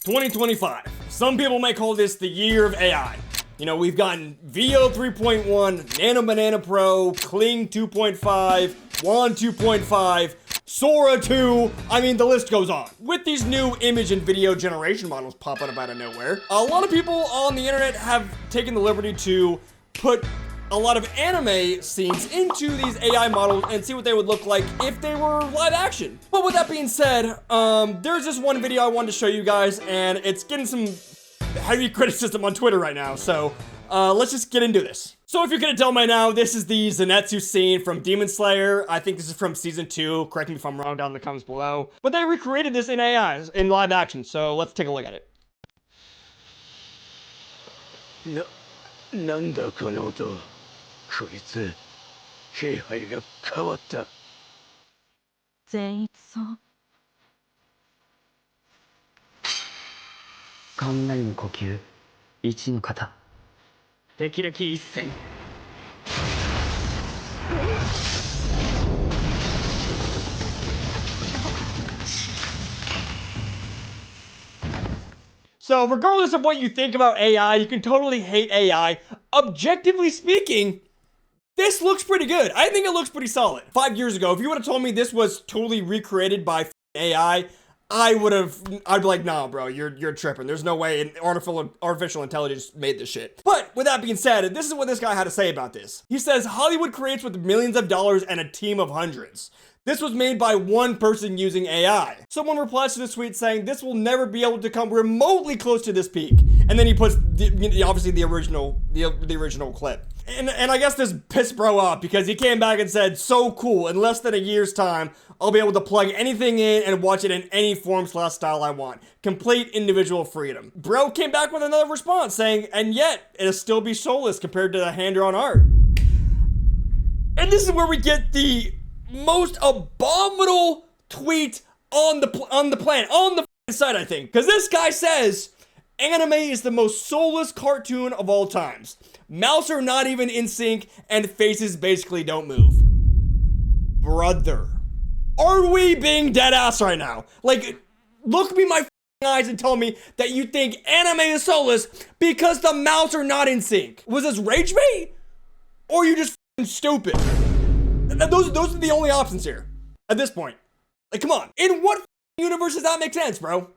2025. Some people may call this the year of AI. You know, we've gotten VO 3.1, Nano Banana Pro, Kling 2.5, Wan 2.5, Sora 2, I mean, the list goes on. With these new image and video generation models popping up out of nowhere, a lot of people on the internet have taken the liberty to put a lot of anime scenes into these AI models and see what they would look like if they were live action. But with that being said, there's this one video I wanted to show you guys, and it's getting some heavy criticism on Twitter right now, so let's just get into this. So if you couldn't tell by now, this is the Zenitsu scene from Demon Slayer. I think this is from season 2. Correct me if I'm wrong down in the comments below. But they recreated this in AI, in live action, so let's take a look at it. なんだこの音。こいつ、気配が変わった。善逸そう。雷の呼吸、一の型。敵歴一戦。So regardless of what you think about AI, you can totally hate AI. Objectively speaking, this looks pretty good. I think it looks pretty solid. 5 years ago, if you would have told me this was totally recreated by AI, I'd be like, nah, bro, you're tripping. There's no way an artificial intelligence made this shit. But with that being said, this is what this guy had to say about this. He says, Hollywood creates with millions of dollars and a team of hundreds. This was made by one person using AI. Someone replies to this tweet saying, this will never be able to come remotely close to this peak. And then he puts obviously the original clip. And I guess this pissed bro off because he came back and said, so cool, in less than a year's time, I'll be able to plug anything in and watch it in any form/style I want. Complete individual freedom. Bro came back with another response saying, and yet, it'll still be soulless compared to the hand-drawn art. And this is where we get the most abominable tweet on the planet, on the site, I think. Because this guy says, anime is the most soulless cartoon of all times. Mouths are not even in sync, and faces basically don't move. Brother, are we being dead ass right now? Like, look me in my eyes and tell me that you think anime is soulless because the mouths are not in sync. Was this rage bait? Or are you just stupid? Those are the only options here at this point. Like, come on. In what universe does that make sense, bro?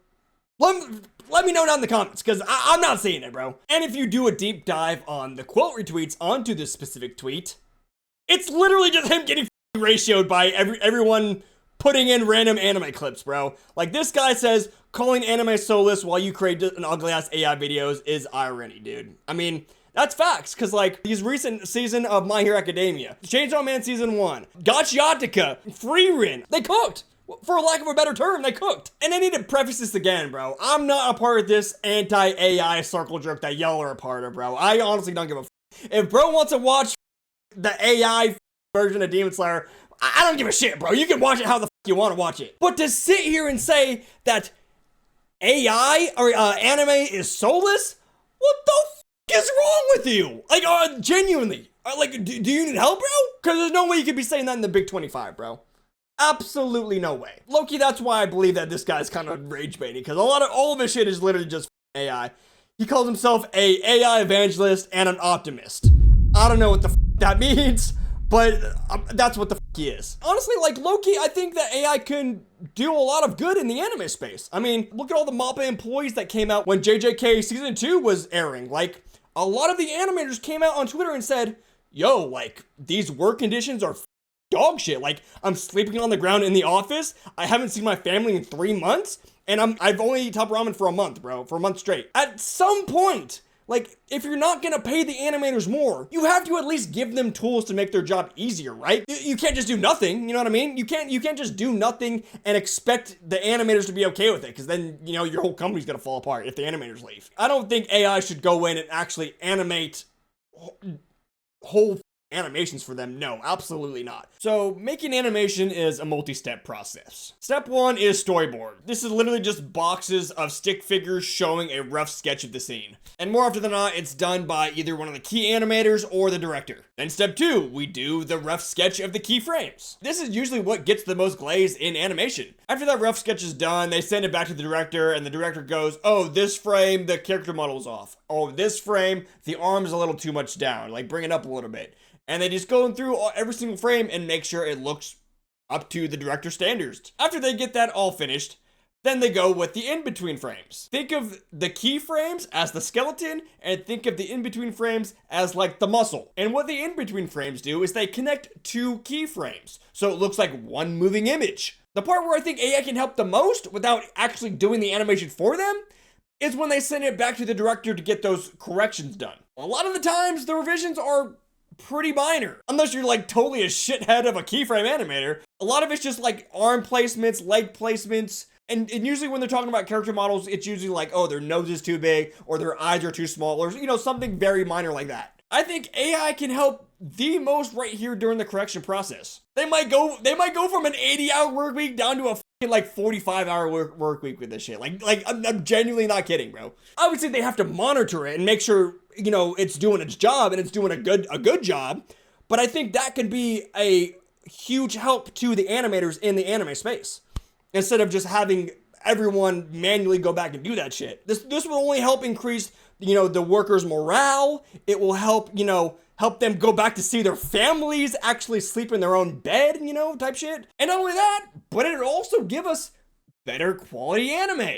Let me know down in the comments, because I'm not seeing it, bro. And if you do a deep dive on the quote retweets onto this specific tweet, it's literally just him getting ratioed by everyone putting in random anime clips, bro. Like, this guy says, calling anime soulless while you create an ugly-ass AI videos is irony, dude. I mean, that's facts, because, like, these recent season of My Hero Academia, Chainsaw Man Season 1, Gachiatica, Frieren, they cooked. For lack of a better term, they cooked. And I need to preface this again, bro. I'm not a part of this anti-AI circle jerk that y'all are a part of, bro. I honestly don't give a f. If bro wants to watch the AI version of Demon Slayer, I don't give a shit, bro. You can watch it how the f you want to watch it. But to sit here and say that AI or anime is soulless, what the f is wrong with you? Like, genuinely. Like, do you need help, bro? Because there's no way you could be saying that in the Big 25, bro. Absolutely no way. Loki, that's why I believe that this guy's kind of rage baiting, because all of his shit is literally just AI. He calls himself a AI evangelist and an optimist. I don't know what the f that means, but that's what the f he is. Honestly, like, Loki, I think that AI can do a lot of good in the anime space. I mean, look at all the MAPPA employees that came out when JJK Season 2 was airing. Like, a lot of the animators came out on Twitter and said, yo, like, these work conditions are dog shit. Like, I'm sleeping on the ground in the office. I haven't seen my family in 3 months, and I've only eaten top ramen for a month, bro, for a month straight. At some point, like, if you're not gonna pay the animators more, you have to at least give them tools to make their job easier, right? You can't just do nothing, you know what I mean? You can't just do nothing and expect the animators to be okay with it, because then, you know, your whole company's gonna fall apart if the animators leave. I don't think AI should go in and actually animate whole animations for them? No, absolutely not. So making animation is a multi-step process. Step one is storyboard. This is literally just boxes of stick figures showing a rough sketch of the scene. And more often than not, it's done by either one of the key animators or the director. Then step two, we do the rough sketch of the keyframes. This is usually what gets the most glaze in animation. After that rough sketch is done, they send it back to the director, and the director goes, oh, this frame, the character model's off. Oh, this frame, the arm's a little too much down. Like, bring it up a little bit. And they just go through every single frame and make sure it looks up to the director's standards. After they get that all finished, then they go with the in-between frames. Think of the keyframes as the skeleton, and think of the in-between frames as like the muscle. And what the in-between frames do is they connect two keyframes, so it looks like one moving image. The part where I think AI can help the most without actually doing the animation for them is when they send it back to the director to get those corrections done. A lot of the times, the revisions are pretty minor. Unless you're like totally a shithead of a keyframe animator. A lot of it's just like arm placements, leg placements, and usually when they're talking about character models, it's usually like, oh, their nose is too big, or their eyes are too small, or, you know, something very minor like that. I think AI can help the most right here during the correction process. They might go from an 80-hour work week down to a fucking like 45-hour work week with this shit. Like I'm genuinely not kidding, bro. Obviously, they have to monitor it and make sure, you know, it's doing its job and it's doing a good job. But I think that could be a huge help to the animators in the anime space, instead of just having everyone manually go back and do that shit. This will only help increase, you know, the workers' morale. It will help, you know, help them go back to see their families actually sleep in their own bed, you know, type shit. And not only that, but it'll also give us better quality anime.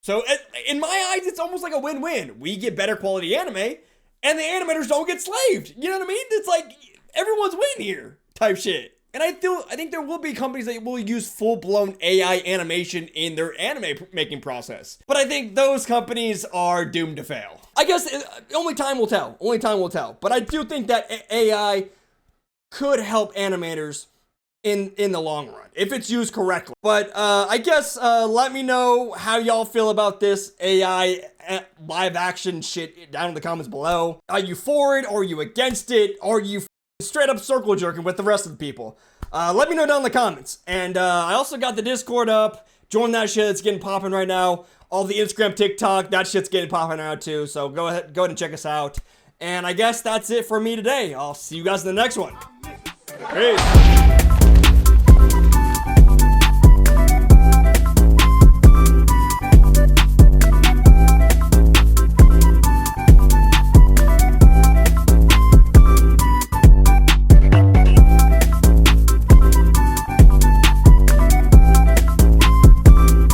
So in my eyes, it's almost like a win-win. We get better quality anime, and the animators don't get slaved. You know what I mean? It's like everyone's win here type shit. And I think there will be companies that will use full-blown AI animation in their anime making process. But I think those companies are doomed to fail. I guess only time will tell. Only time will tell. But I do think that AI could help animators in the long run, if it's used correctly. But I guess let me know how y'all feel about this AI live action shit down in the comments below. Are you for it? Or are you against it? Are you straight up circle jerking with the rest of the people? Let me know down in the comments. And I also got the Discord up. Join that shit. It's getting popping right now. All the Instagram, TikTok, that shit's getting popping now too. So go ahead and check us out. And I guess that's it for me today. I'll see you guys in the next one. Peace.